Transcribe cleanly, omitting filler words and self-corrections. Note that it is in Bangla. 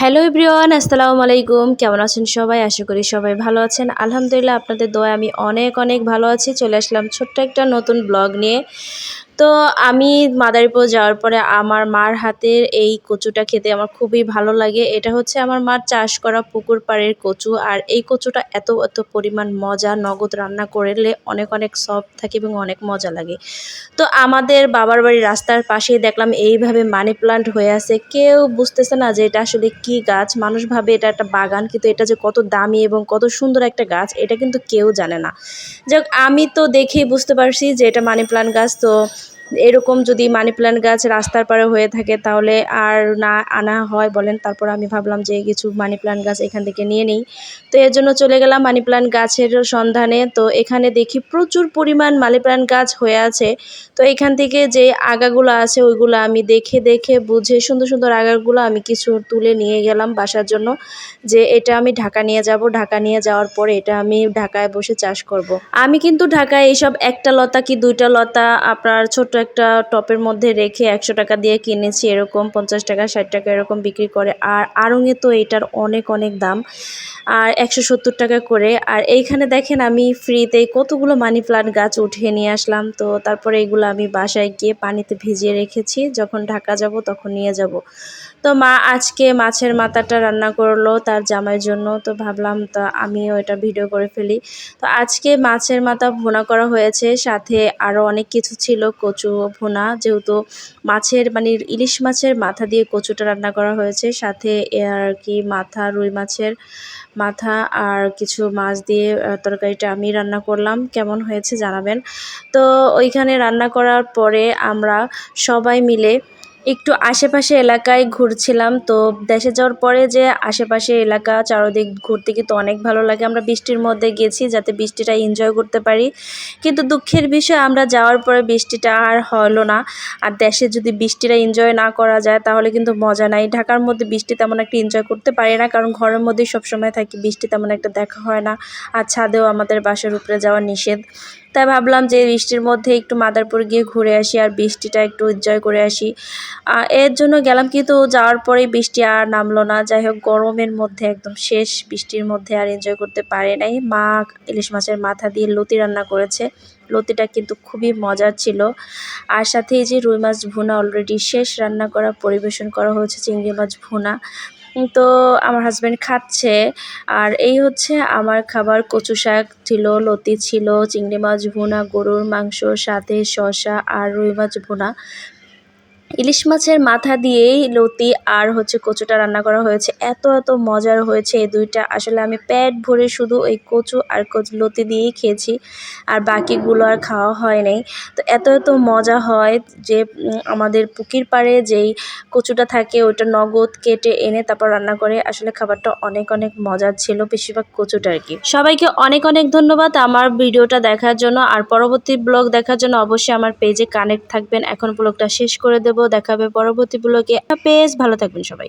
হ্যালো এভরিওয়ান, আসসালামু আলাইকুম। কেমন আছেন সবাই? আশা করি সবাই ভালো আছেন। আলহামদুলিল্লাহ, আপনাদের দোয়ায় আমি অনেক অনেক ভালো আছি। চলে আসলাম ছোট্ট একটা নতুন ব্লগ নিয়ে। তো আমি মাদারীপুর যাওয়ার পরে আমার মার হাতের এই কচুটা খেতে আমার খুবই ভালো লাগে। এটা হচ্ছে আমার মার চাষ করা পুকুর পাড়ের কচু। আর এই কচুটা এত এত পরিমাণ মজা, নগদ রান্না করলে অনেক অনেক সফট থাকে এবং অনেক মজা লাগে। তো আমাদের বাবার বাড়ির রাস্তার পাশেই দেখলাম এইভাবে মানি প্লান্ট হয়ে আছে। কেউ বুঝতেছে না যে এটা আসলে কি গাছ। মানুষ ভাবে এটা একটা বাগান, কিন্তু এটা যে কত দামি এবং কত সুন্দর একটা গাছ এটা কিন্তু কেউ জানে না। যাক, আমি তো দেখেই বুঝতে পারছি যে এটা মানি প্লান্ট গাছ। তো এরকম যদি মানি প্লান্ট গাছ রাস্তার পাড়ে হয়ে থাকে তাহলে আর না আনা হয় বলেন। তারপর আমি ভাবলাম যে কিছু মানি প্লান্ট গাছ এখান থেকে নিয়ে নিই। তো এর জন্য চলে গেলাম মানি প্লান্ট গাছের সন্ধানে। তো এখানে দেখি প্রচুর পরিমাণ মানি প্লান্ট গাছ হয়ে আছে। তো এখান থেকে যে আগাগুলো আছে ওইগুলো আমি দেখে দেখে বুঝে সুন্দর সুন্দর আগাগুলো আমি কিছু তুলে নিয়ে গেলাম বাসার জন্য, যে এটা আমি ঢাকা নিয়ে যাব। ঢাকা নিয়ে যাওয়ার পরে এটা আমি ঢাকায় বসে চাষ করব। আমি কিন্তু ঢাকায় এইসব একটা লতা কি দুইটা লতা আপনার ছোট্ট একটা টপের মধ্যে রেখে 100 টাকা দিয়ে কিনেছি। এরকম 50 টাকা 60 টাকা এরকম বিক্রি করে। আর আড়ঙে তো এটার অনেক অনেক দাম, আর 170 টাকা করে। আর এইখানে দেখেন আমি ফ্রিতেই কতগুলো মানি প্লান্ট গাছ উঠিয়ে নিয়ে আসলাম। তো তারপরে এগুলো আমি বাসায় গিয়ে পানিতে ভিজিয়ে রেখেছি, যখন ঢাকা যাব তখন নিয়ে যাব। তো মা আজকে মাছের মাথাটা রান্না করলো তার জামাইয়ের জন্য। তো ভাবলাম তা আমিও এটা ভিডিও করে ফেলি। তো আজকে মাছের মাথা ভুনা করা হয়েছে, সাথে আরও অনেক কিছু ছিল। কচু ভুনা, যেহেতু মাছের মানে ইলিশ মাছের মাথা দিয়ে কচুটা রান্না করা হয়েছে, সাথে আর কি মাথা, রুই মাছের মাথা আর কিছু মাছ দিয়ে তরকারিটা আমি রান্না করলাম। কেমন হয়েছে জানাবেন। তো ওইখানে রান্না করার পরে আমরা সবাই মিলে একটু আশেপাশে এলাকায় ঘুরছিলাম। তো দেশে যাওয়ার পরে যে আশেপাশে এলাকা চারদিক ঘুরতে কিন্তু অনেক ভালো লাগে। আমরা বৃষ্টির মধ্যে গেছি যাতে বৃষ্টিটা এনজয় করতে পারি, কিন্তু দুঃখের বিষয় আমরা যাওয়ার পরে বৃষ্টিটা আর হলো না। আর দেশে যদি বৃষ্টিটা এনজয় না করা যায় তাহলে কিন্তু মজা নাই। ঢাকার মধ্যে বৃষ্টি তেমন একটা এনজয় করতে পারি না, কারণ ঘরের মধ্যেই সবসময় থাকি, বৃষ্টি তেমন একটা দেখা হয় না। আর ছাদেও আমাদের বাসার উপরে যাওয়া নিষেধ। তাই ভাবলাম যে বৃষ্টির মধ্যে একটু মাদারপুর গিয়ে ঘুরে আসি আর বৃষ্টিটা একটু এনজয় করে আসি। এর জন্য গেলাম, কিন্তু যাওয়ার পরেই বৃষ্টি আর নামলো না। যাই হোক, গরমের মধ্যে একদম শেষ, বৃষ্টির মধ্যে আর এনজয় করতে পারে নাই। মা ইলিশ মাছের মাথা দিয়ে লতি রান্না করেছে। লতিটা কিন্তু খুবই মজার ছিল। আর সাথে এই যে রুই মাছ ভুনা অলরেডি শেষ, রান্না করা পরিবেশন করা হয়েছে চিংড়ি মাছ ভুনা। তো আমার হাজব্যান্ড খাচ্ছে। আর এই হচ্ছে আমার খাবার। কচু শাক ছিল, লতি ছিল, চিংড়ি মাছ ভুনা, গরুর মাংস, সাথে শসা আর রুই মাছ ভুনা। ইলিশ মাছের মাথা দিয়েই লতি আর হচ্ছে কচুটা রান্না করা হয়েছে। এত এত মজার হয়েছে এই দুইটা। আসলে আমি পেট ভরে শুধু ওই কচু আর লতি দিয়েই খেয়েছি, আর বাকিগুলো আর খাওয়া হয় নাই। তো এত এত মজা হয় যে আমাদের পুকুর পাড়ে যেই কচুটা থাকে ওইটা নগদ কেটে এনে তারপর রান্না করে। আসলে খাবারটা অনেক অনেক মজার ছিল, বেশিরভাগ কচুটা আর কি। সবাইকে অনেক অনেক ধন্যবাদ আমার ভিডিওটা দেখার জন্য। আর পরবর্তী ব্লগ দেখার জন্য অবশ্যই আমার পেজে কানেক্ট থাকবেন। এখন ব্লগটা শেষ করে দেব, দেখা হবে পরবর্তী ব্লগে। পেজ ভালো থাকবেন সবাই।